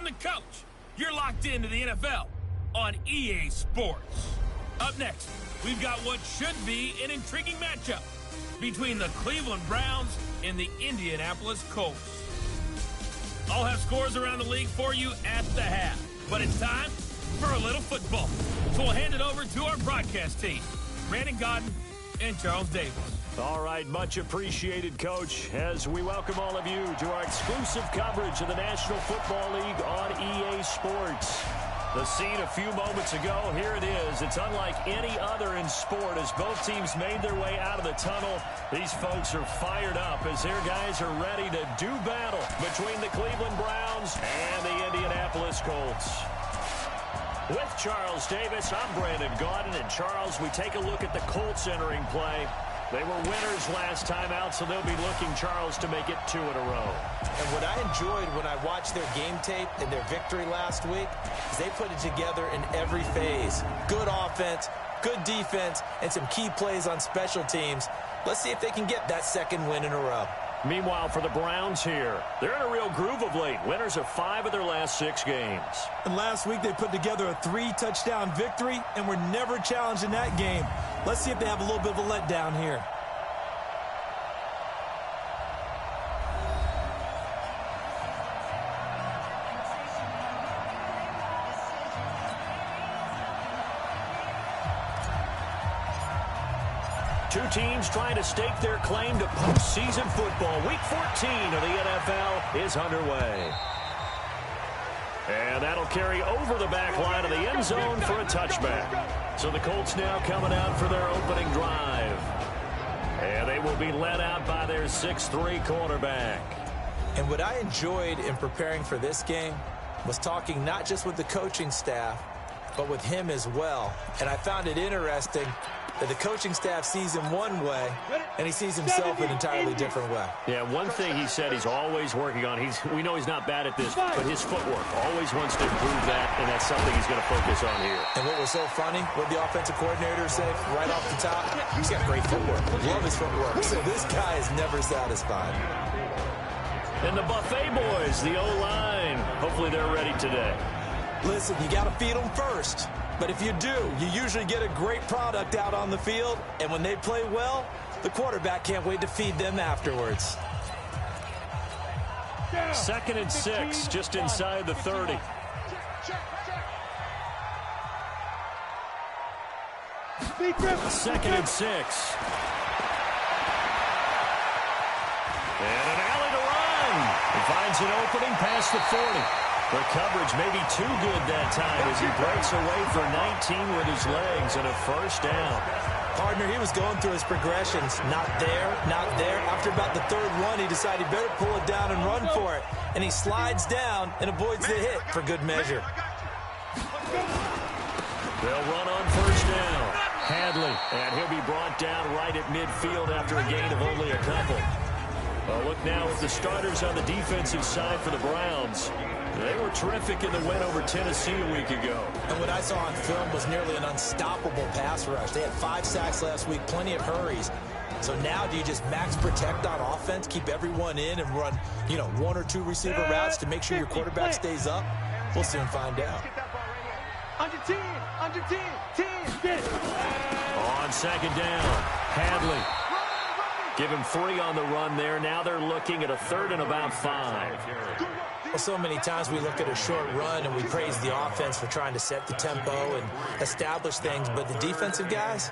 the coach. You're locked into the NFL on EA Sports. Up next, we've got what should be an intriguing matchup between the Cleveland Browns and the Indianapolis Colts. I'll have scores around the league for you at the half, but it's time for a little football. So we'll hand it over to our broadcast team, Brandon Godden and Charles Davis. All right, much appreciated, Coach, as we welcome all of you to our exclusive coverage of the National Football League on EA Sports. The scene a few moments ago, here it is. It's unlike any other in sport as both teams made their way out of the tunnel. These folks are fired up as their guys are ready to do battle between the Cleveland Browns and the Indianapolis Colts. With Charles Davis, I'm Brandon Godden. And Charles, we take a look at the Colts entering play. They were winners last time out, so they'll be looking, Charles, to make it 2 in a row. And what I enjoyed when I watched their game tape and their victory last week is they put it together in every phase. Good offense, good defense, and some key plays on special teams. Let's see if they can get that second win in a row. Meanwhile, for the Browns here, they're in a real groove of late. Winners of 5 of their last 6 games. And last week they put together a 3-touchdown victory and were never challenged in that game. Let's see if they have a little bit of a letdown here. Two teams trying to stake their claim to postseason football. Week 14 of the NFL is underway. And that'll carry over the back line of the end zone for a touchback. So the Colts now coming out for their opening drive. And they will be led out by their 6'3" quarterback. And what I enjoyed in preparing for this game was talking not just with the coaching staff, but with him as well. And I found it interesting that the coaching staff sees him one way, and he sees himself an entirely different way. Yeah, one thing he said he's always working on, we know he's not bad at this, but his footwork, always wants to improve that, and that's something he's going to focus on here. And what was so funny, what the offensive coordinator said right off the top, he's got great footwork. Love his footwork. So this guy is never satisfied. And the Buffet boys, the O-line, hopefully they're ready today. Listen, you got to feed them first. But if you do, you usually get a great product out on the field. And when they play well, the quarterback can't wait to feed them afterwards. 2nd and 6, just inside the 30. Second and 6. And an alley to run. He finds an opening past the 40. The coverage may be too good that time as he breaks away for 19 with his legs and a first down. Partner, he was going through his progressions. Not there, not there. After about the 3rd one, he decided he better pull it down and run for it. And he slides down and avoids the hit for good measure. They'll run on first down. Hadley, and he'll be brought down right at midfield after a gain of only a couple. Well, look now at the starters on the defensive side for the Browns. They were terrific in the win over Tennessee a week ago. And what I saw on film was nearly an unstoppable pass rush. They had 5 sacks last week, plenty of hurries. So now do you just max protect on offense, keep everyone in and run, 1 or 2 receiver routes to make sure your quarterback stays up? We'll soon find out. Under 10, get it. On 2nd down, Hadley. Give him 3 on the run there. Now they're looking at a 3rd and about 5. Well, so many times we look at a short run and we praise the offense for trying to set the tempo and establish things. But the defensive guys,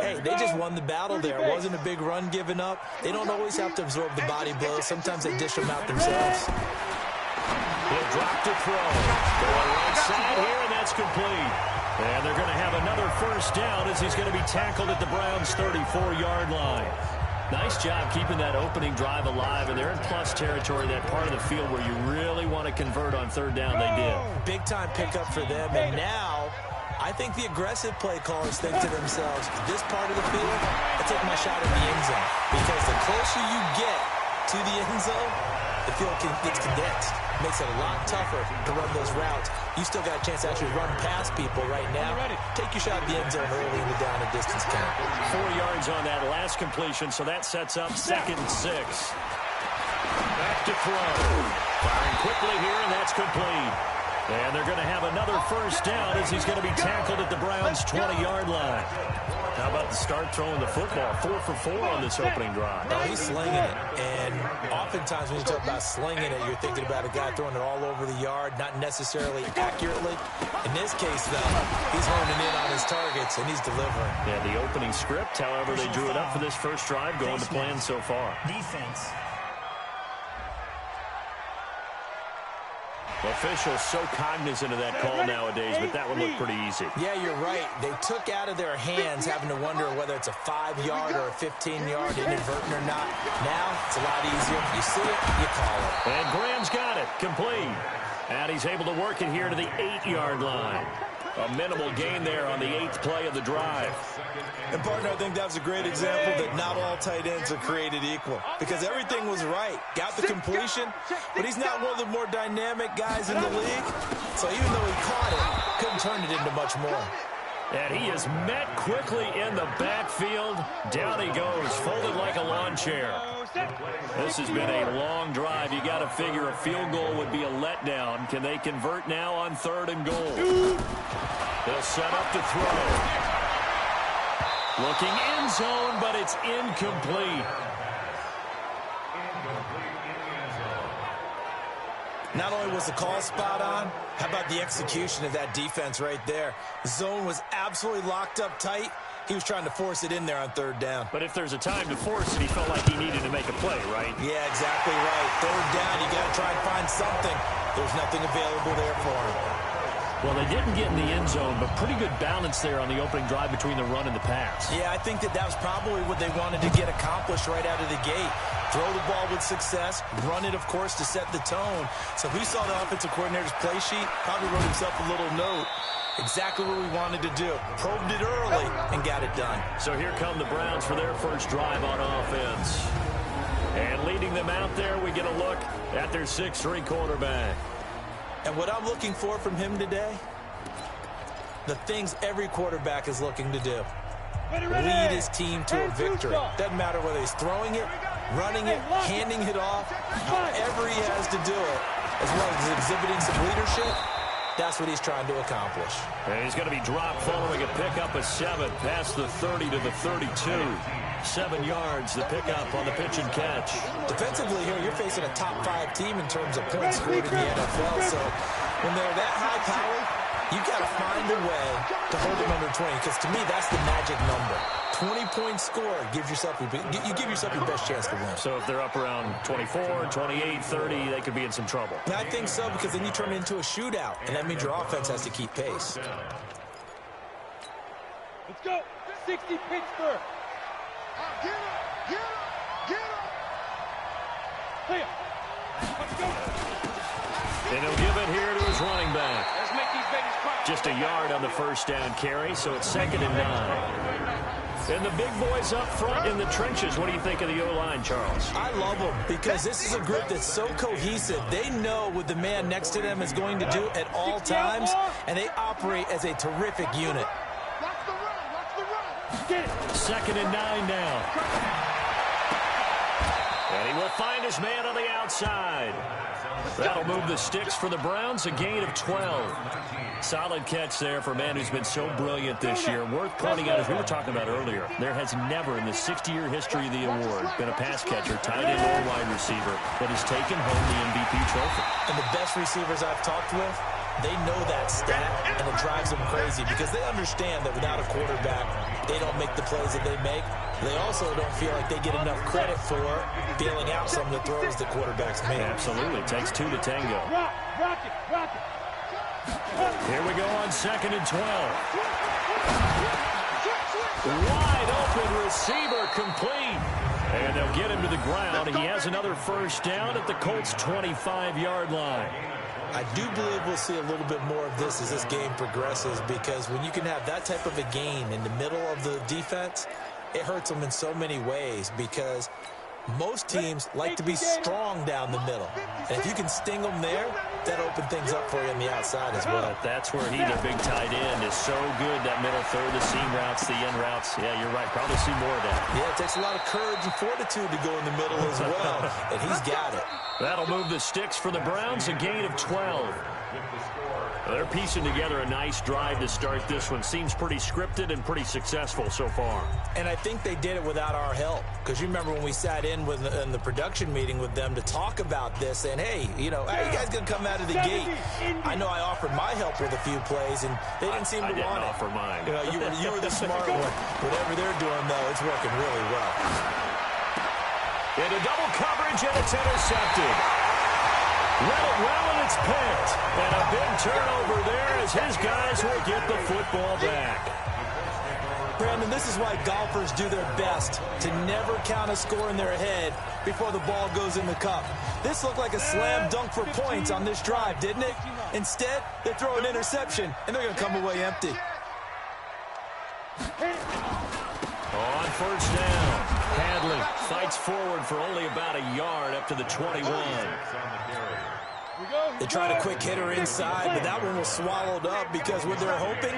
hey, they just won the battle there. It wasn't a big run given up. They don't always have to absorb the body blows. Sometimes they dish them out themselves. He'll drop to throw. Going right side here, and that's complete. And they're going to have another first down as he's going to be tackled at the Browns' 34-yard line. Nice job keeping that opening drive alive, and they're in plus territory, that part of the field where you really want to convert on 3rd down. They did. Big-time pickup for them, and now I think the aggressive play callers think to themselves, this part of the field, I take my shot at the end zone. Because the closer you get to the end zone, the field gets condensed. Makes it a lot tougher to run those routes. You still got a chance to actually run past people right now. Take your shot at the end zone early in the down and distance count. 4 yards on that last completion, so that sets up 2nd and 6. Back to throw. Firing quickly here, and that's complete. And they're going to have another first down as he's going to be tackled at the Browns' 20-yard line. How about the start throwing the football? 4 for 4 on this opening drive. Oh, he's slinging it. And oftentimes when you talk about slinging it, you're thinking about a guy throwing it all over the yard, not necessarily accurately. In this case, though, he's honing in on his targets, and he's delivering. Yeah, the opening script, however they drew it up for this first drive, going to plan so far. Defense. Officials so cognizant of that call nowadays, but that one looked pretty easy. Yeah, you're right. They took out of their hands having to wonder whether it's a 5-yard or a 15-yard, inadvertent or not. Now, it's a lot easier. You see it, you call it. And Graham's got it, complete. And he's able to work it here to the 8-yard line. A minimal gain there on the 8th play of the drive. And, partner, I think that was a great example that not all tight ends are created equal. Because everything was right. Got the completion, but he's not one of the more dynamic guys in the league. So even though he caught it, couldn't turn it into much more. And he is met quickly in the backfield. Down he goes, folded like a lawn chair. This has been a long drive. You got to figure a field goal would be a letdown. Can they convert now on 3rd and goal? They'll set up to throw. Looking end zone, but it's incomplete. Not only was the call spot on, how about the execution of that defense right there? The zone was absolutely locked up tight. He was trying to force it in there on 3rd down. But if there's a time to force it, he felt like he needed to make a play, right? Yeah, exactly right. 3rd down, you got to try and find something. There's nothing available there for him. Well, they didn't get in the end zone, but pretty good balance there on the opening drive between the run and the pass. Yeah, I think that was probably what they wanted to get accomplished right out of the gate. Throw the ball with success, run it, of course, to set the tone. So who saw the offensive coordinator's play sheet? Probably wrote himself a little note. Exactly what we wanted to do. Probed it early and got it done. So here come the Browns for their first drive on offense. And leading them out there, we get a look at their 6'3" quarterback. And what I'm looking for from him today, the things every quarterback is looking to do. Lead his team to a victory. Doesn't matter whether he's throwing it, running it, handing it off, however he has to do it, as well as exhibiting some leadership. That's what he's trying to accomplish. And he's going to be dropped following a pickup of 7 past the 30 to the 32. 7 yards, the pickup on the pitch and catch. Defensively here, you're facing a top 5 team in terms of points scored in the NFL. So when they're that high powered, you've got to find a way to hold them under 20. Because to me, that's the magic number. 20-point score gives yourself you give yourself your best chance to win. So if they're up around 24, 28, 30, they could be in some trouble. And I think so, because then you turn it into a shootout, and that means your offense has to keep pace. Let's go. 60 Pittsburgh. Get up, get up, get up. Play up. Let's go. And he'll give it here to his running back. Let's make these babies cry. Just a yard on the first down carry, so it's 2nd and 9. And the big boys up front in the trenches. What do you think of the O-line, Charles? I love them because this is a group that's so cohesive. They know what the man next to them is going to do at all times, and they operate as a terrific unit. Watch the run, watch the run. Get it. 2nd and 9 now. And he will find his man on the outside. That'll move the sticks for the Browns, a gain of 12. Solid catch there for a man who's been so brilliant this year. Worth pointing out, as we were talking about earlier, there has never in the 60-year history of the award been a pass catcher, tight end, or wide receiver that has taken home the MVP trophy. And the best receivers I've talked with, they know that stat, and it drives them crazy because they understand that without a quarterback, they don't make the plays that they make. They also don't feel like they get enough credit for bailing out some of the throws the quarterbacks make. Absolutely. It takes 2 to tango. Rock it, rock it. Here we go on 2nd and 12. Wide open receiver complete. And they'll get him to the ground. He has another first down at the Colts' 25-yard line. I do believe we'll see a little bit more of this as this game progresses, because when you can have that type of a gain in the middle of the defense, it hurts them in so many ways, because most teams like to be strong down the middle. And if you can sting them there, that opens things up for you on the outside as well. That's where he, the big tight end, is so good, that middle third, the seam routes, the end routes. Yeah, you're right. Probably see more of that. Yeah, it takes a lot of courage and fortitude to go in the middle as well, and he's got it. That'll move the sticks for the Browns, a gain of 12. They're piecing together a nice drive to start this one. Seems pretty scripted and pretty successful so far. And I think they did it without our help. Because you remember when we sat in the production meeting with them to talk about this, saying, hey, you know, how are you guys going to come out of the gate? I know I offered my help with a few plays, and they didn't seem to want it. I didn't offer mine. You know, you were the smart one. Whatever they're doing, though, it's working really well. Into double coverage, and it's intercepted. Read it well, and it's picked. And a big turnover there as his guys will get the football back. Brandon, this is why golfers do their best to never count a score in their head before the ball goes in the cup. This looked like a slam dunk for points on this drive, didn't it? Instead, they throw an interception, and they're going to come away empty. On first down, Hadley fights forward for only about a yard up to the 21. They tried a quick hitter inside, but that one was swallowed up because what they're hoping,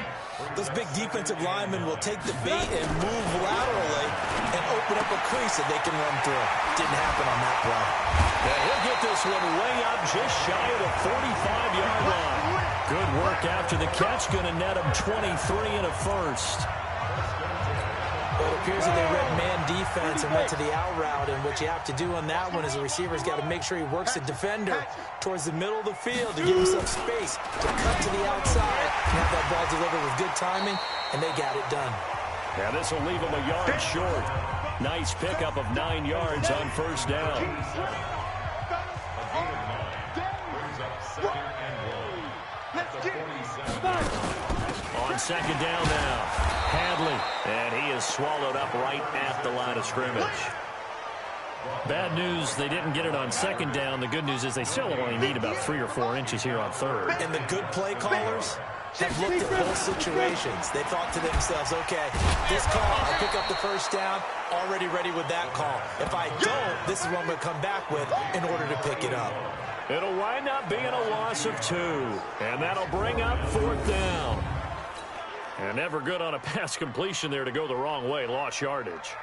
those big defensive linemen will take the bait and move laterally and open up a crease that they can run through. Didn't happen on that play. Yeah, he'll get this one way up just shy of the 45-yard line. Good work after the catch, going to net him 23 and a first. Well, it appears that they read man defense and went to the out route, and what you have to do on that one is the receiver's got to make sure he works the defender towards the middle of the field to give himself space to cut to the outside and have that ball delivered with good timing, and they got it done. Yeah, this will leave him a yard short. Nice pickup of 9 yards on first down. On second down now, Hadley, and he is swallowed up right at the line of scrimmage. Bad news, they didn't get it on second down. The good news is they still only need about 3 or 4 inches here on third. And the good play callers have looked at both situations. They thought to themselves, okay, this call, I pick up the first down, already ready with that call. If I don't, this is what I'm going to come back with in order to pick it up. It'll wind up being a loss of 2, and that'll bring up fourth down. And never good on a pass completion there to go the wrong way, lost yardage.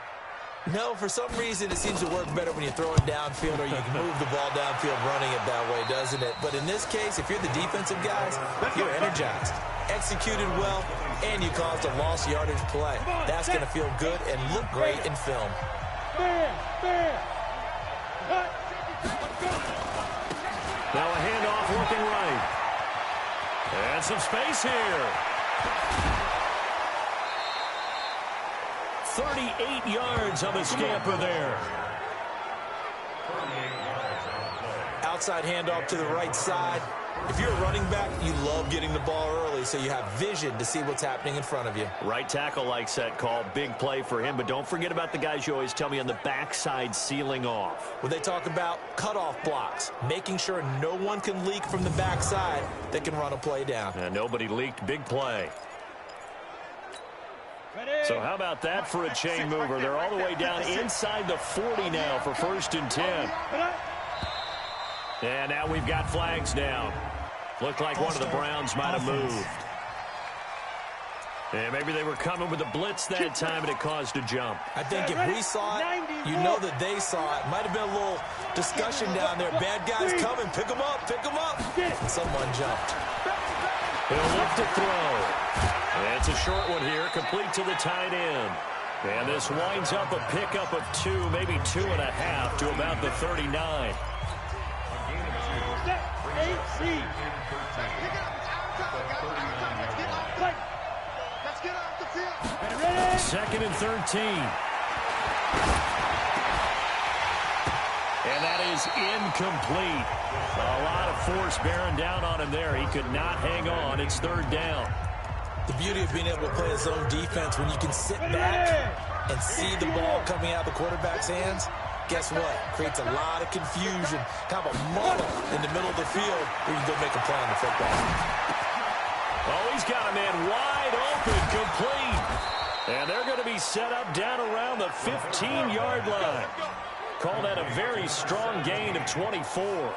No, for some reason it seems to work better when you throw it downfield or you can move the ball downfield running it that way, doesn't it? But in this case, if you're the defensive guys, you're energized, executed well, and you caused a lost yardage play. That's going to feel good and look great in film. Now a handoff looking right. And some space here. 38 yards on the scamper there. Outside handoff to the right side. If you're a running back, you love getting the ball early so you have vision to see what's happening in front of you. Right tackle likes that call. Big play for him, but don't forget about the guys you always tell me on the backside sealing off. When they talk about cutoff blocks, making sure no one can leak from the backside that can run a play down. And nobody leaked. Big play. So how about that for a chain mover? They're all the way down inside the 40 now for 1st and 10. And now we've got flags down. Looked like one of the Browns might have moved. And maybe they were coming with a blitz that time and it caused a jump. I think if we saw it, you know that they saw it. Might have been a little discussion down there. Bad guys coming. Pick them up. Pick them up. And someone jumped. He'll look to throw. And it's a short one here, complete to the tight end. And this winds up a pickup of 2, maybe 2.5 to about the 39. Second and 13. And that is incomplete. A lot of force bearing down on him there. He could not hang on. It's 3rd down. The beauty of being able to play a zone defense when you can sit back and see the ball coming out of the quarterback's hands, guess what? Creates a lot of confusion, kind of a muddle in the middle of the field where you can go make a play on the football. Oh, he's got a man wide open, complete. And they're going to be set up down around the 15-yard line. Call that a very strong gain of 24.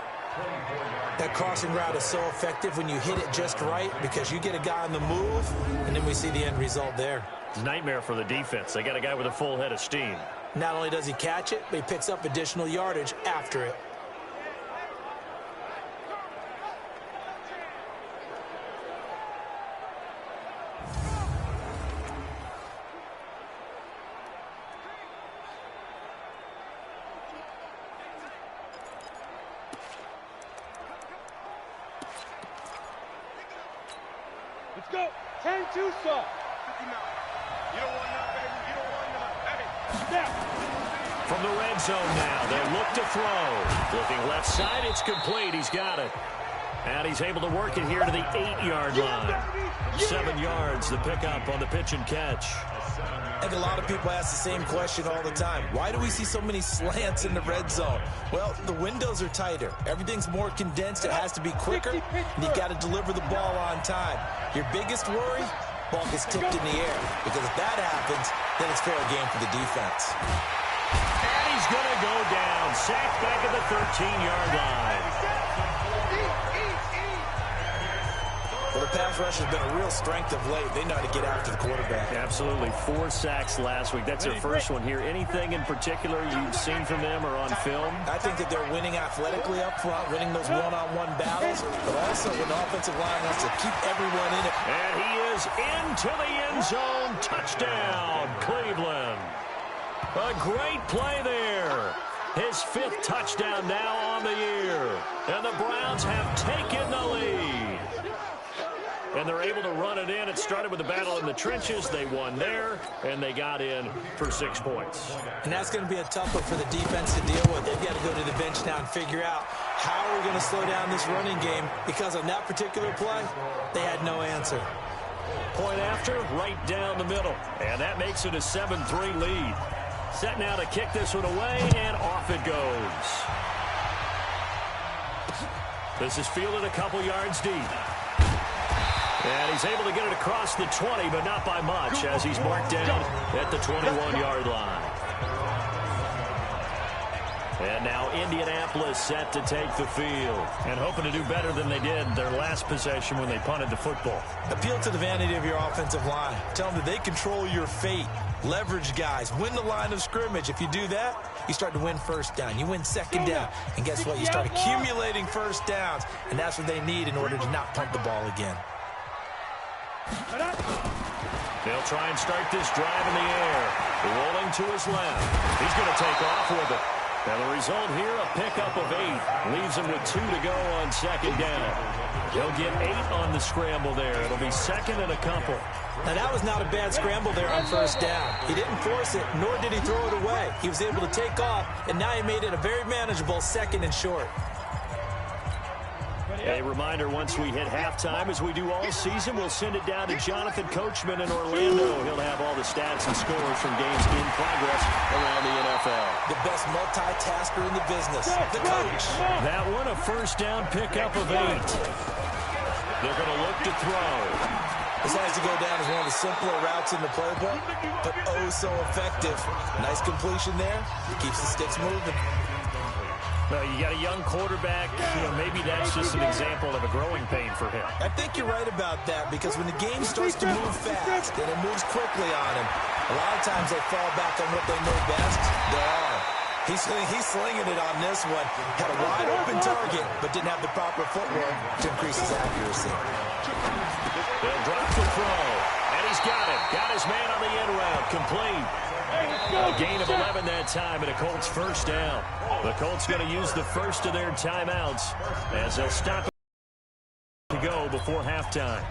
That crossing route is so effective when you hit it just right because you get a guy on the move, and then we see the end result there. It's a nightmare for the defense. They got a guy with a full head of steam. Not only does he catch it, but he picks up additional yardage after it. Let's go. 10 too soft. You don't want none, baby. You don't want none. Hey. Snap. From the red zone now, they'll look to throw. Looking left side, it's complete. He's got it. And he's able to work it here to the 8-yard line. 7 yards, the pickup on the pitch and catch. I think a lot of people ask the same question all the time. Why do we see so many slants in the red zone? Well, the windows are tighter. Everything's more condensed. It has to be quicker, and you've got to deliver the ball on time. Your biggest worry? Ball gets tipped in the air. Because if that happens, then it's fair game for the defense. And he's going to go down. Sacked back at the 13-yard line. Well, the pass rush has been a real strength of late. They know how to get after the quarterback. Absolutely. 4 sacks last week. That's their first one here. Anything in particular you've seen from them or on film? I think that they're winning athletically up front, winning those one-on-one battles, but also when the offensive line wants to keep everyone in it. And he is into the end zone. Touchdown, Cleveland. A great play there. His 5th touchdown now on the year. And the Browns have taken the lead. And they're able to run it in. It started with a battle in the trenches. They won there, and they got in for 6 points. And that's going to be a tough one for the defense to deal with. They've got to go to the bench now and figure out how we're going to slow down this running game, because on that particular play, they had no answer. Point after, right down the middle. And that makes it a 7-3 lead. Set now to kick this one away, and off it goes. This is fielded a couple yards deep. And he's able to get it across the 20, but not by much, as he's marked down at the 21-yard line. And now Indianapolis set to take the field, and hoping to do better than they did their last possession when they punted the football. Appeal to the vanity of your offensive line. Tell them that they control your fate. Leverage guys. Win the line of scrimmage. If you do that, you start to win first down. You win second down. And guess what? You start accumulating first downs, and that's what they need in order to not punt the ball again. They'll try and start this drive in the air. Rolling to his left. He's going to take off with it. And the result here, a pickup of 8. Leaves him with 2 to go on second down. He'll get 8 on the scramble there. It'll be second and a couple. Now, that was not a bad scramble there on first down. He didn't force it, nor did he throw it away. He was able to take off, and now he made it a very manageable second and short. A reminder, once we hit halftime, as we do all season, we'll send it down to Jonathan Coachman in Orlando. He'll have all the stats and scores from games in progress around the NFL. The best multitasker in the business, the coach. That one, a first down pickup of 8. They're going to look to throw. This has to go down as one of the simpler routes in the playbook, but oh so effective. Nice completion there. Keeps the sticks moving. Well, you got a young quarterback. Maybe that's just an example of a growing pain for him. I think you're right about that, because when the game starts to move fast and it moves quickly on him, a lot of times they fall back on what they know best, their arm. He's slinging it on this one. Had a wide open target, but didn't have the proper footwork to increase his accuracy. They'll drop the throw, and he's got it. Got his man on the end route, complete. A gain of 11 that time, and a Colts first down. The Colts going to use the first of their timeouts as they'll stop to go before halftime.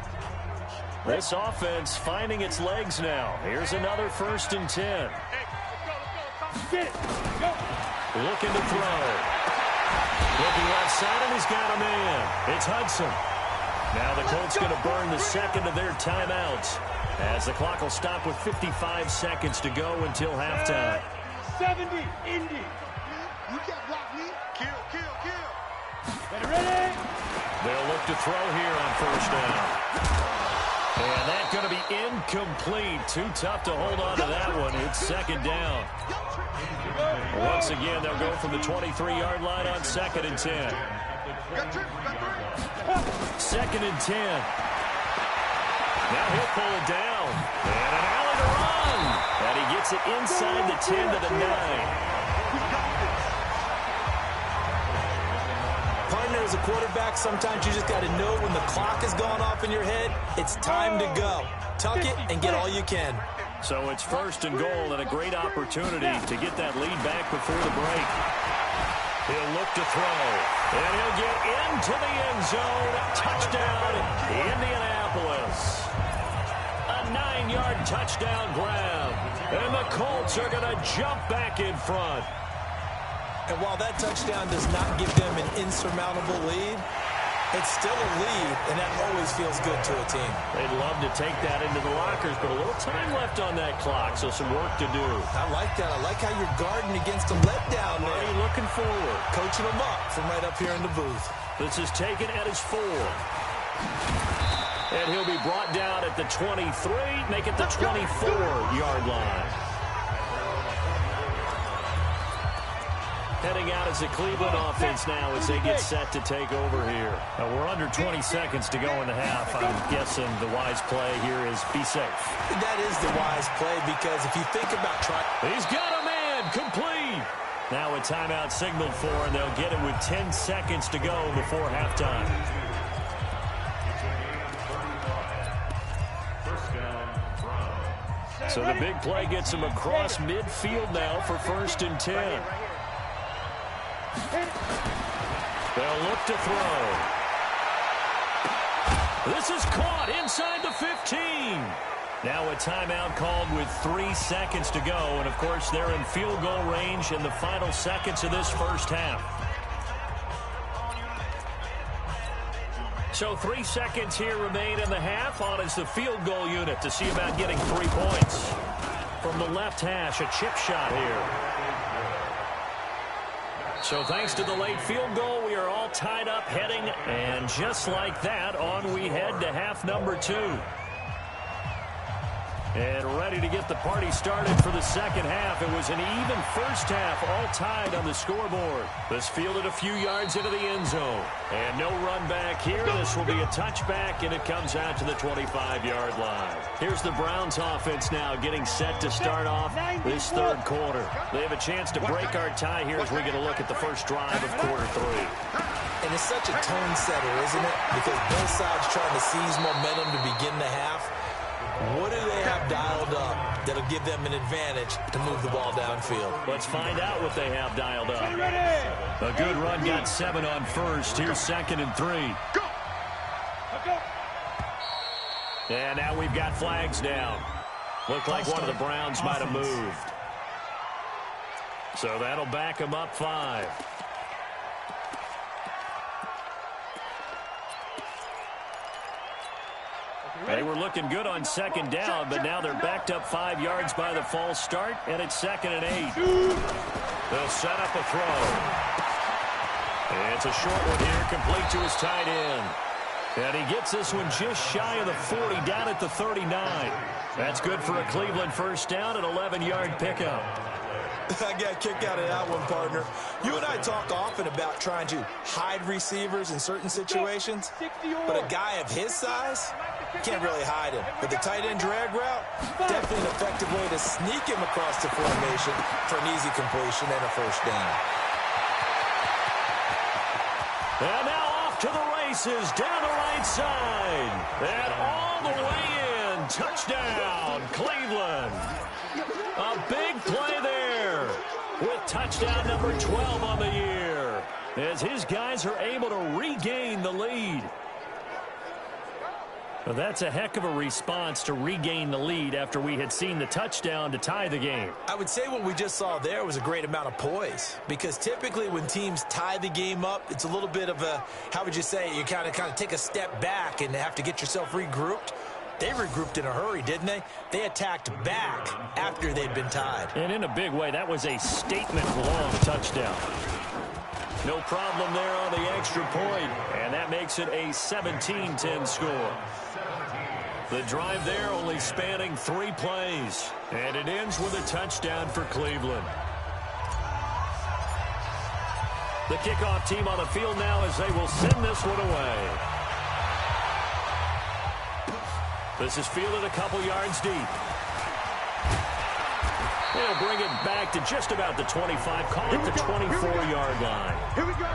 This offense finding its legs now. Here's another 1st and 10. Looking to throw. Looking left side, and he's got a man. It's Hudson. Now the Colts going to burn the second of their timeouts, as the clock will stop with 55 seconds to go until halftime. 70, Indy. You can't block me. Kill, kill, kill. Ready? They'll look to throw here on first down. And that's going to be incomplete. Too tough to hold on to that one. It's second down. Once again, they'll go from the 23-yard line on 2nd and 10. Second and 10. Now he'll pull it down. And an alley to run. And he gets it inside the 10 to the 9. Partner, as a quarterback, sometimes you just got to know when the clock has gone off in your head, it's time to go. Tuck it and get all you can. So it's 1st and goal, and a great opportunity to get that lead back before the break. He'll look to throw, and he'll get into the end zone. Touchdown, Indianapolis. 9-yard touchdown grab. And the Colts are going to jump back in front. And while that touchdown does not give them an insurmountable lead, it's still a lead, and that always feels good to a team. They'd love to take that into the lockers, but a little time left on that clock, so some work to do. I like that. I like how you're guarding against a letdown there. Already looking forward. Coaching them up from right up here in the booth. This is taken at his 4. And he'll be brought down at the 23, make it the 24-yard line. Heading out as a Cleveland offense now as they get set to take over here. We're under 20 seconds to go in the half. I'm guessing the wise play here is be safe. That is the wise play because if you think about trying... He's got a man complete. Now a timeout signaled for, and they'll get it with 10 seconds to go before halftime. So the big play gets him across midfield now for 1st and 10. They'll look to throw. This is caught inside the 15. Now a timeout called with 3 seconds to go. And, of course, they're in field goal range in the final seconds of this first half. So 3 seconds here remain in the half. On is the field goal unit to see about getting 3 points. From the left hash, a chip shot here. So thanks to the late field goal, we are all tied up heading, and just like that, on we head to half number 2. And ready to get the party started for the second half. It was an even first half, all tied on the scoreboard. This fielded a few yards into the end zone. And no run back here. This will be a touchback, and it comes out to the 25-yard line. Here's the Browns offense now getting set to start off this third quarter. They have a chance to break our tie here as we get a look at the first drive of quarter 3. And it's such a tone setter, isn't it? Because both sides trying to seize momentum to begin the half. What do they have dialed up that'll give them an advantage to move the ball downfield? Let's find out what they have dialed up. A good run got 7 on first. Here's 2nd and 3. And now we've got flags down. Looked like one of the Browns might have moved. So that'll back them up 5. They were looking good on 2nd down, but now they're backed up 5 yards by the false start, and it's 2nd and 8. They'll set up a throw. And it's a short one here, complete to his tight end. And he gets this one just shy of the 40, down at the 39. That's good for a Cleveland first down, an 11-yard pickup. I got a kick out of that one, partner. You and I talk often about trying to hide receivers in certain situations, but a guy of his size can't really hide him. With the tight end drag route, definitely an effective way to sneak him across the formation for an easy completion and a first down. And now off to the races, down the right side. And all the way in. Touchdown, Cleveland. A big play there with touchdown number 12 on the year as his guys are able to regain the lead. Well, that's a heck of a response to regain the lead after we had seen the touchdown to tie the game. I would say what we just saw there was a great amount of poise, because typically when teams tie the game up, it's a little bit of a, how would you say, you kind of take a step back and have to get yourself regrouped. They regrouped in a hurry, didn't they? They attacked back after they'd been tied. And in a big way, that was a statement-long touchdown. No problem there on the extra point, and that makes it a 17-10 score. The drive there only spanning 3 plays, and it ends with a touchdown for Cleveland. The kickoff team on the field now as they will send this one away. This is fielded a couple yards deep. They'll bring it back to just about the 25, call it the 24-yard line. Here we go.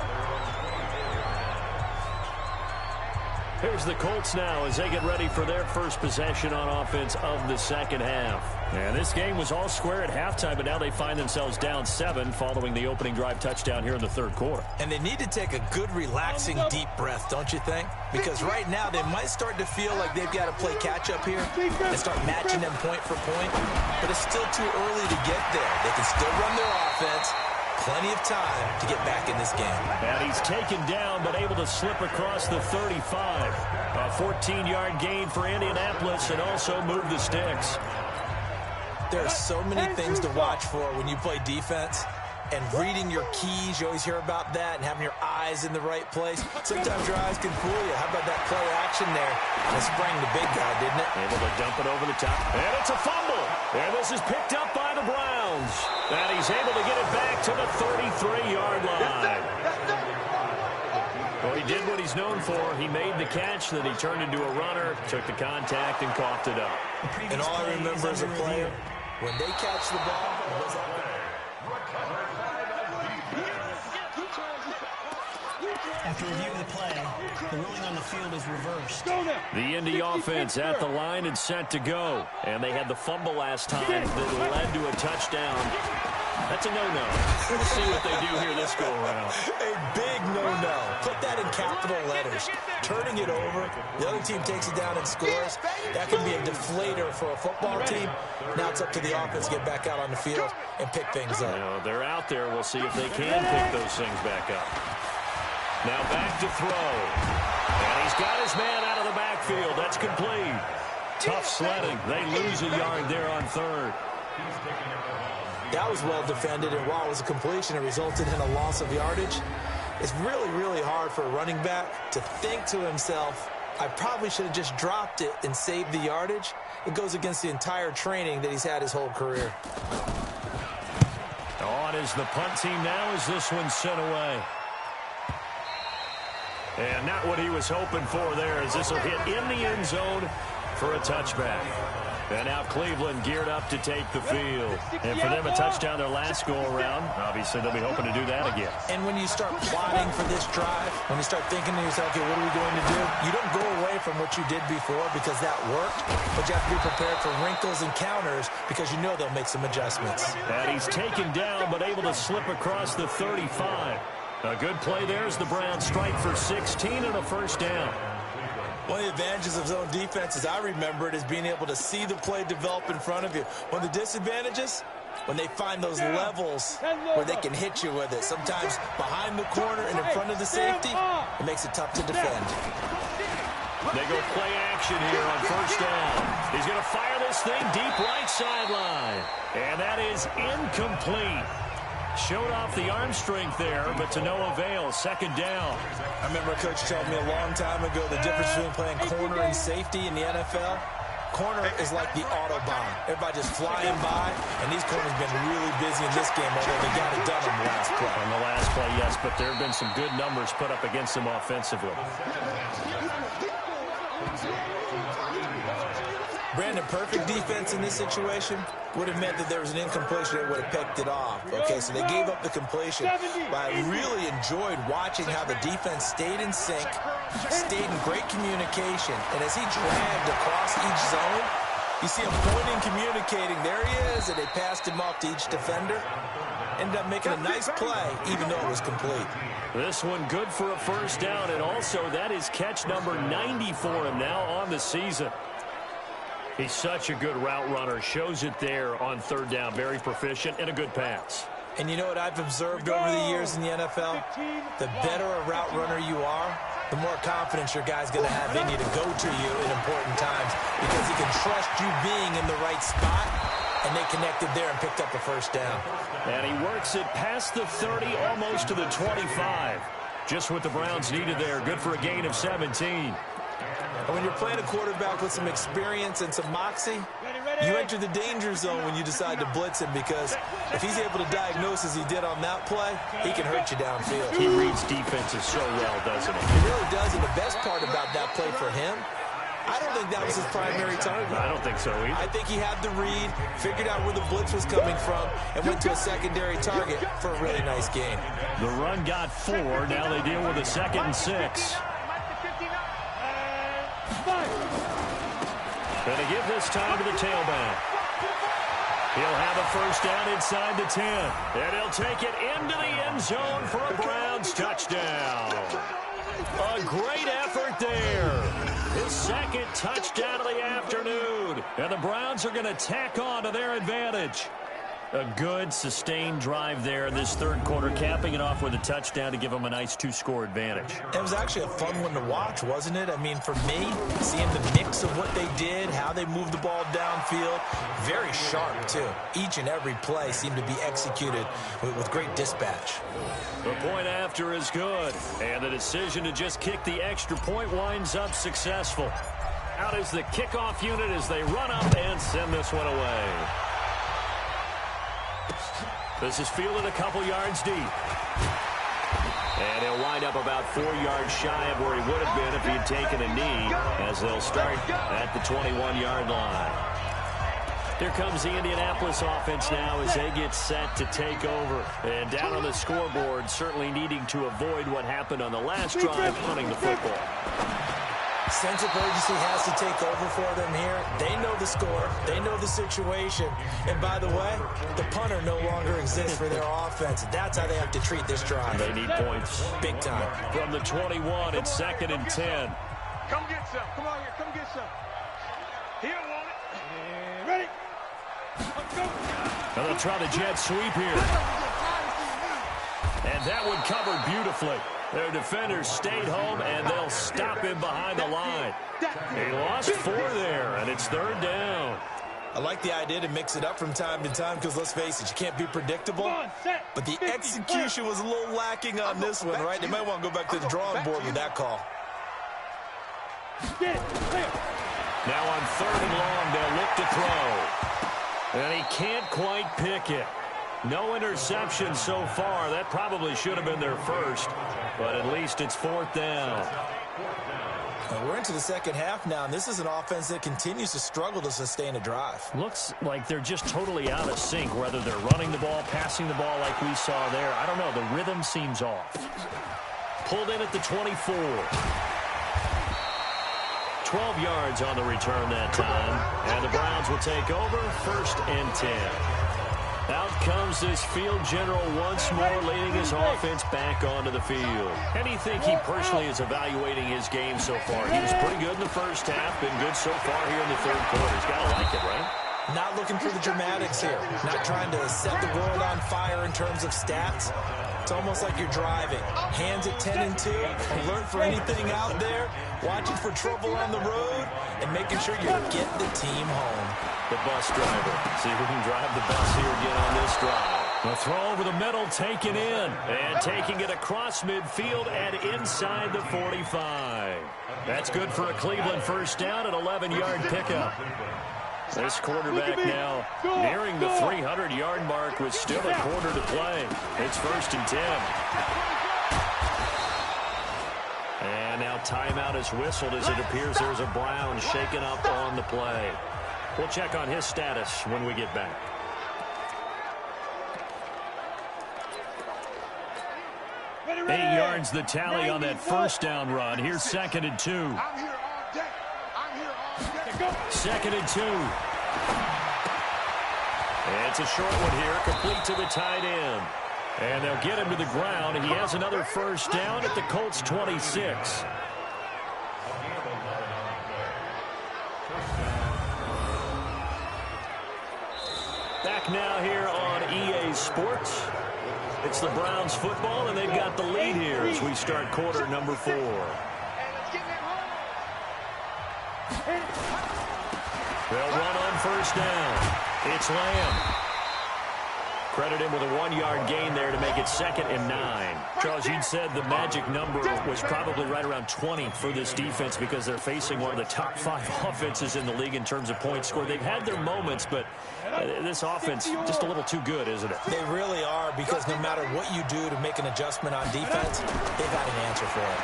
Here's the Colts now as they get ready for their first possession on offense of the second half. And this game was all square at halftime, but now they find themselves down 7 following the opening drive touchdown here in the third quarter. And they need to take a good, relaxing, deep breath, don't you think? Because right now they might start to feel like they've got to play catch-up here and start matching them point for point. But it's still too early to get there. They can still run their offense. Plenty of time to get back in this game. And he's taken down, but able to slip across the 35. A 14-yard gain for Indianapolis and also move the sticks. There are so many things to watch for when you play defense. And reading your keys, you always hear about that, and having your eyes in the right place. Sometimes your eyes can fool you. How about that play action there? And it sprang the big guy, didn't it? Able to dump it over the top. And it's a fumble. And this is picked up by the Browns. And he's able to get it back to the 33-yard line. Well, he did what he's known for. He made the catch, then he turned into a runner, took the contact, and coughed it up. And all I remember as a player, when they catch the ball, it was like... After reviewing the play, the ruling on the field is reversed. The Indy offense at the line and set to go. And they had the fumble last time that led to a touchdown. That's a no-no. We'll see what they do here this go-around. A big no-no. Put that in capital letters. Turning it over, the other team takes it down and scores. That can be a deflator for a football team. Now it's up to the offense to get back out on the field and pick things up. Now, they're out there. We'll see if they can pick those things back up. Now back to throw. And he's got his man out of the backfield. That's complete. Tough sledding. They lose a yard there on third. That was well defended, and while it was a completion, it resulted in a loss of yardage. It's really, really hard for a running back to think to himself, I probably should have just dropped it and saved the yardage. It goes against the entire training that he's had his whole career. On is the punt team now as this one's sent away. And not what he was hoping for there, as this will hit in the end zone for a touchback. And now Cleveland geared up to take the field. And for them, a touchdown their last go-around. Obviously, they'll be hoping to do that again. And when you start plotting for this drive, when you start thinking to yourself, okay, what are we going to do? You don't go away from what you did before because that worked, but you have to be prepared for wrinkles and counters because you know they'll make some adjustments. And he's taken down, but able to slip across the 35. A good play there as the Browns strike for 16 and a first down. One of the advantages of zone defense, as I remember it, is being able to see the play develop in front of you. One of the disadvantages, when they find those levels where they can hit you with it. Sometimes behind the corner and in front of the safety, it makes it tough to defend. They go play action here on first down. He's going to fire this thing deep right sideline. And that is incomplete. Showed off the arm strength there, but to no avail. Second down. I remember a coach told me a long time ago the difference between playing corner and safety in the NFL. Corner is like the Autobahn. Everybody just flying by, and these corners have been really busy in this game, although they got it done on the last play. On the last play, yes, but there have been some good numbers put up against them offensively. Brandon, perfect defense in this situation would have meant that there was an incompletion. They would have picked it off. Okay, so they gave up the completion. But I really enjoyed watching how the defense stayed in sync, stayed in great communication. And as he dragged across each zone, you see him pointing, communicating. There he is, and they passed him off to each defender. Ended up making a nice play, even though it was complete. This one good for a first down, and also that is catch number 90 for him now on the season. He's such a good route runner. Shows it there on third down. Very proficient and a good pass. And you know what I've observed over the years in the NFL? The better a route runner you are, the more confidence your guy's going to have in you to go to you in important times because he can trust you being in the right spot, and they connected there and picked up a first down. And he works it past the 30, almost to the 25. Just what the Browns needed there. Good for a gain of 17. And when you're playing a quarterback with some experience and some moxie, you enter the danger zone when you decide to blitz him because if he's able to diagnose as he did on that play, he can hurt you downfield. He reads defenses so well, doesn't he? He really does, and the best part about that play for him, I don't think that was his primary target. I don't think so either. I think he had the read, figured out where the blitz was coming from, and went to a secondary target for a really nice gain. The run got 4. Now they deal with a 2nd and 6. Going to give this time to the tailback. He'll have a first down inside the 10. And he'll take it into the end zone for a Browns touchdown. A great effort there. His second touchdown of the afternoon. And the Browns are going to tack on to their advantage. A good, sustained drive there in this third quarter, capping it off with a touchdown to give them a nice two-score advantage. It was actually a fun one to watch, wasn't it? I mean, for me, seeing the mix of what they did, how they moved the ball downfield, very sharp, too. Each and every play seemed to be executed with great dispatch. The point after is good, and the decision to just kick the extra point winds up successful. Out is the kickoff unit as they run up and send this one away. This is fielded a couple yards deep. And he'll wind up about 4 yards shy of where he would have been if he had taken a knee, as they'll start at the 21-yard line. Here comes the Indianapolis offense now as they get set to take over. And down on the scoreboard, certainly needing to avoid what happened on the last drive, punting the football. Sense of urgency has to take over for them here. They know the score. They know the situation. And by the way, the punter no longer exists for their offense. That's how they have to treat this drive. They need points. Big time. From the 21, it's 2nd and 10. Come get some. Come on here. Come get some. He don't want it. And ready. Let's go. And they'll try the jet sweep here. And that one covered beautifully. Their defenders stayed home, and they'll stop him behind the line. He lost 4 there, and it's 3rd down. I like the idea to mix it up from time to time because, let's face it, you can't be predictable. But the execution was a little lacking on this one, right? They might want to go back to the drawing board with that call. Now on 3rd and long, they'll look to throw. And he can't quite pick it. No interception so far. That probably should have been their first, but at least it's 4th down. We're into the second half now, and this is an offense that continues to struggle to sustain a drive. Looks like they're just totally out of sync, whether they're running the ball, passing the ball like we saw there. I don't know. The rhythm seems off. Pulled in at the 24. 12 yards on the return that time, and the Browns will take over 1st and 10. Out comes this field general once more, leading his offense back onto the field. How do you think he personally is evaluating his game so far? He was pretty good in the first half, been good so far here in the third quarter. He's got to like it, right? Not looking for the dramatics here. Not trying to set the world on fire in terms of stats. It's almost like you're driving. Hands at 10 and 2. Alert for anything out there. Watching for trouble on the road. And making sure you get the team home. The bus driver. See who can drive the bus here again on this drive. The throw over the middle taken in. And taking it across midfield and inside the 45. That's good for a Cleveland first down, an 11-yard pickup. This quarterback now nearing the 300-yard mark with still a quarter to play. It's 1st and 10. And now timeout is whistled as it appears there's a Brown shaken up on the play. We'll check on his status when we get back. Ready. 8 yards the tally on that first down run. Here's 2nd and 2. I'm here all day. I'm here all day. 2nd and 2. It's a short one here, complete to the tight end. And they'll get him to the ground. He has another first down at the Colts 26. Back now here on EA Sports. It's the Browns football, and they've got the lead here as we start quarter number 4. They'll run on first down. It's Lamb. Credit him with a 1-yard gain there to make it 2nd and 9. Charles, you'd said the magic number was probably right around 20 for this defense because they're facing one of the top 5 offenses in the league in terms of points scored. They've had their moments, but this offense just a little too good, isn't it? They really are, because no matter what you do to make an adjustment on defense, they've got an answer for it.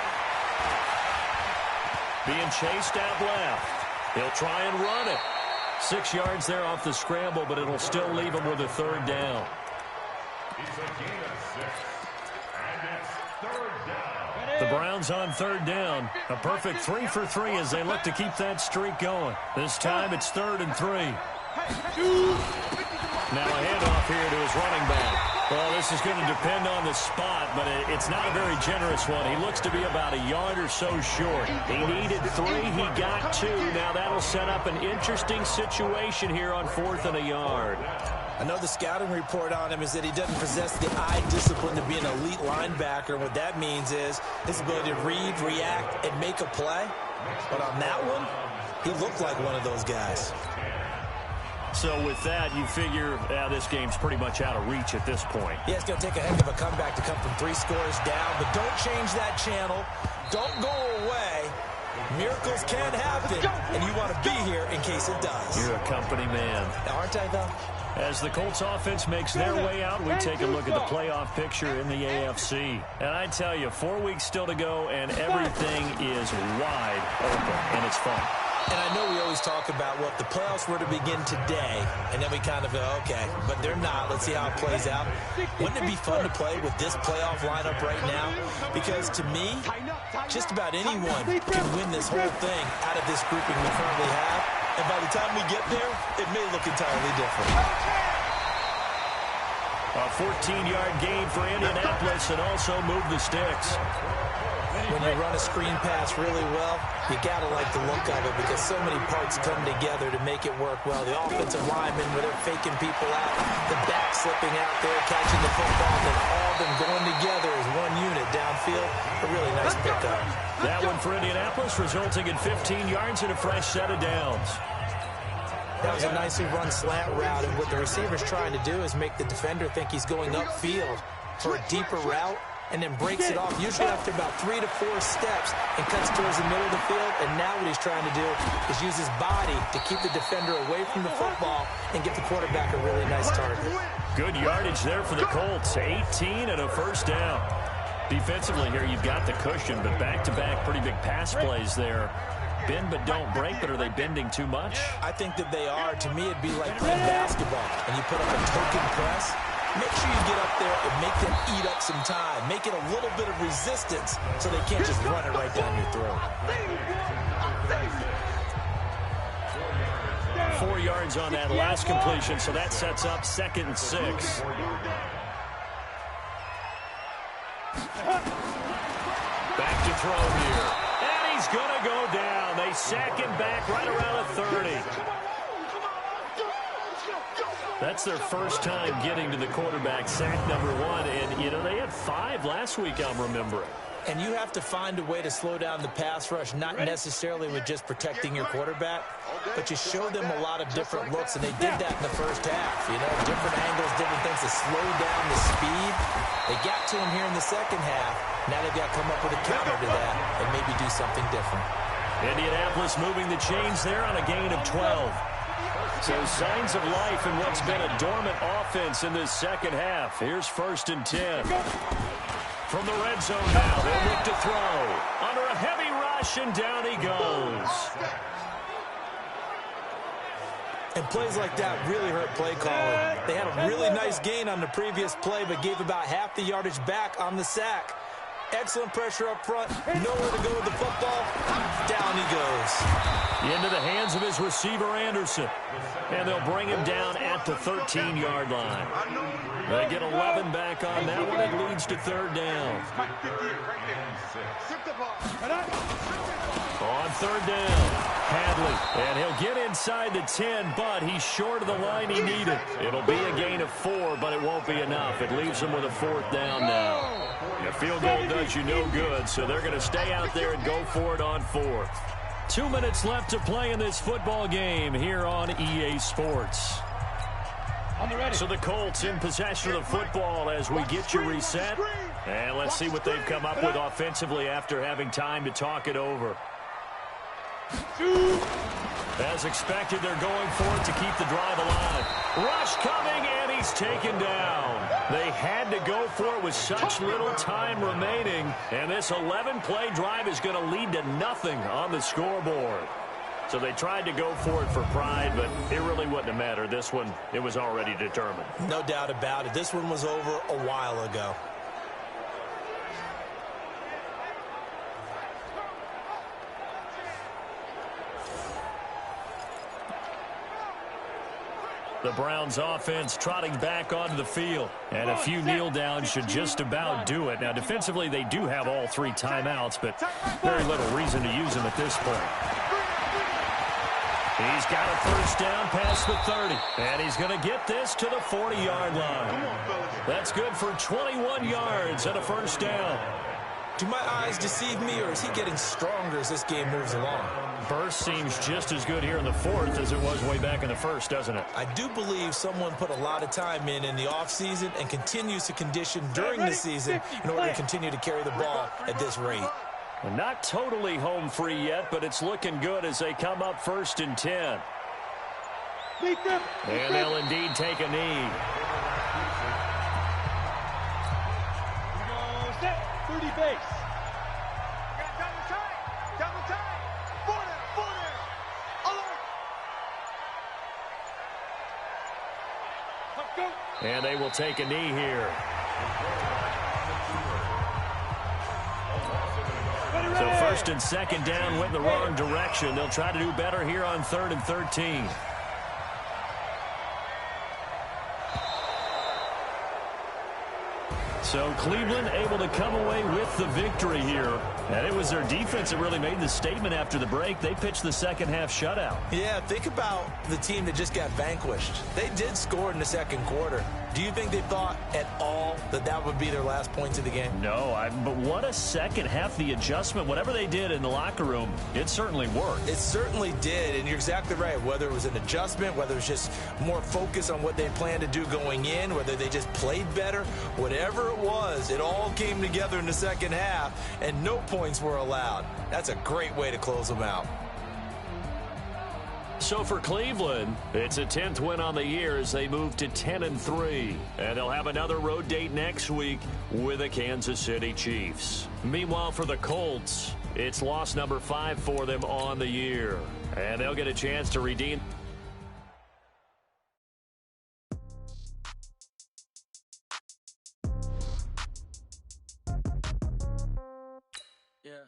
Being chased out left. He'll try and run it. 6 yards there off the scramble, but it'll still leave him with a 3rd down. It's a gain of 6. And it's 3rd down. The Browns on third down. A perfect 3 for 3 as they look to keep that streak going. This time it's 3rd and 3. Now a handoff here to his running back. Well, this is going to depend on the spot, but it's not a very generous one. He looks to be about a yard or so short. He needed 3. He got 2. Now that'll set up an interesting situation here on 4th and a yard. I know the scouting report on him is that he doesn't possess the eye discipline to be an elite linebacker. What that means is his ability to read, react, and make a play. But on that one, he looked like one of those guys. So with that, you figure this game's pretty much out of reach at this point. Yeah, it's going to take a heck of a comeback to come from 3 scores down. But don't change that channel. Don't go away. Miracles can happen, and you want to be here in case it does. You're a company man. Aren't I, though? As the Colts offense makes their way out, we take a look at the playoff picture in the AFC. And I tell you, 4 weeks still to go, and everything is wide open, and it's fun. And I know we always talk about, well, if the playoffs were to begin today, and then we kind of go, okay, but they're not. Let's see how it plays out. Wouldn't it be fun to play with this playoff lineup right now? Because to me, just about anyone can win this whole thing out of this grouping we currently have. And by the time we get there, it may look entirely different. A 14-yard gain for Indianapolis and also move the sticks. When you run a screen pass really well, you got to like the look of it because so many parts come together to make it work well. The offensive linemen, where they're faking people out, the back slipping out there, catching the football, and all of them going together as one unit downfield. A really nice pickup. That one for Indianapolis, resulting in 15 yards and a fresh set of downs. That was a nicely run slant route, and what the receiver's trying to do is make the defender think he's going upfield for a deeper route, and then breaks it off, usually after about 3 to 4 steps, and cuts towards the middle of the field. And now what he's trying to do is use his body to keep the defender away from the football and get the quarterback a really nice target. Good yardage there for the Colts. 18 and a first down. Defensively here, you've got the cushion, but back-to-back pretty big pass plays there. Bend but don't break, but are they bending too much? I think that they are. To me, it'd be like playing basketball, and you put up a token press. Make sure you get up there and make them eat up some time. Make it a little bit of resistance so they can't just run it right down your throat. 4 yards on that last completion, so that sets up 2nd and 6. Back to throw here. And he's going to go down. They sack him back right around the 30. That's their first time getting to the quarterback, sack number 1. And, you know, they had 5 last week, I'm remembering. And you have to find a way to slow down the pass rush, not necessarily with just protecting your quarterback, but you show them a lot of different looks, and they did that in the first half. You know, different angles, different things to slow down the speed. They got to him here in the second half. Now they've got to come up with a counter to that and maybe do something different. Indianapolis moving the chains there on a gain of 12. So signs of life in what's been a dormant offense in this second half. Here's 1st and 10. From the red zone now, they'll look to throw. Under a heavy rush, and down he goes. And plays like that really hurt play calling. They had a really nice gain on the previous play, but gave about half the yardage back on the sack. Excellent pressure up front. Nowhere to go with the football. Down he goes. Into the hands of his receiver, Anderson. And they'll bring him down at the 13-yard line. They get 11 back on that one. It leads to 3rd down. On 3rd down, Hadley. And he'll get inside the 10, but he's short of the line he needed. It'll be a gain of 4, but it won't be enough. It leaves him with a 4th down now. A field goal does you no good, so they're going to stay out there and go for it on 4th. 2 minutes left to play in this football game here on EA Sports. So the Colts in possession of the football as we get you reset. And let's see what they've come up with offensively after having time to talk it over. As expected, they're going for it to keep the drive alive. Rush coming, and he's taken down. They had to go for it with such little time remaining, and this 11-play drive is going to lead to nothing on the scoreboard. So they tried to go for it for pride, but it really wouldn't have mattered. This one, it was already determined. No doubt about it. This one was over a while ago. The Browns offense trotting back onto the field. And a few kneel downs should just about do it. Now, defensively, they do have all 3 timeouts, but very little reason to use them at this point. He's got a first down past the 30. And he's going to get this to the 40-yard line. That's good for 21 yards and a first down. Do my eyes deceive me, or is he getting stronger as this game moves along? Burst seems just as good here in the 4th as it was way back in the 1st, doesn't it? I do believe someone put a lot of time in the offseason and continues to condition during the season in order to continue to carry the ball at this rate. Well, not totally home free yet, but it's looking good as they come up 1st and 10. And they'll indeed take a knee. 30 base. Double time. 4 there. Alert. Let's go. And they will take a knee here. So 1st and 2nd down went in the wrong direction. They'll try to do better here on 3rd and 13. So Cleveland able to come away with the victory here. And it was their defense that really made the statement after the break. They pitched the second half shutout. Yeah, think about the team that just got vanquished. They did score in the 2nd quarter. Do you think they thought at all that that would be their last points of the game? No, but what a second half. The adjustment, whatever they did in the locker room, it certainly worked. It certainly did, and you're exactly right. Whether it was an adjustment, whether it was just more focus on what they planned to do going in, whether they just played better, whatever it was, it all came together in the second half, and no points were allowed. That's a great way to close them out. So for Cleveland, it's a 10th win on the year as they move to 10-3. And they'll have another road date next week with the Kansas City Chiefs. Meanwhile, for the Colts, it's loss number 5 for them on the year. And they'll get a chance to redeem. Yeah.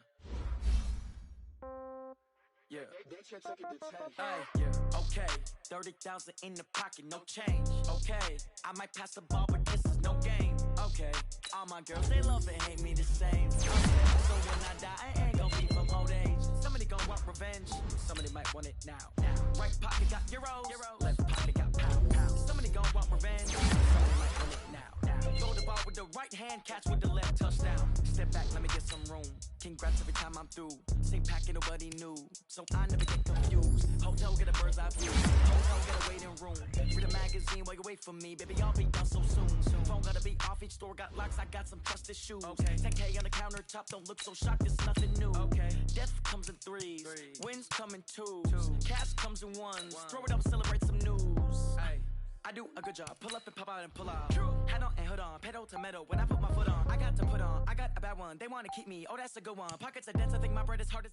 Hey, yeah, okay. 30,000 in the pocket, no change. Okay, I might pass the ball, but this is no game. Okay, all my girls, they love and hate me the same. Okay, so when I die, I ain't gonna be from old age. Somebody gonna want revenge, somebody might want it now. Right pocket got euros, left pocket got pounds. Somebody gonna want revenge, somebody might want it now. Throw the ball with the right hand, catch with the left, touchdown. Step back, let me get some room. Congrats every time I'm through. Same packet, nobody knew, so I never get confused. Hotel, get a bird's eye view. Hotel, get a waiting room. Read a magazine while you wait for me. Baby, I'll be done so soon. Phone gotta be off, each store got locks. I got some trusted shoes. Okay. 10K on the countertop, don't look so shocked, it's nothing new. Okay. Death comes in threes. Wins come in twos. Cash comes in ones. Throw it up, celebrate some news. Ay. I do a good job. Pull up and pop out and pull out. True. Head on and hood on. Pedal to metal. When I put my foot on, I got to put on. I got a bad one. They want to keep me. Oh, that's a good one. Pockets are dense. I think my bread is hard as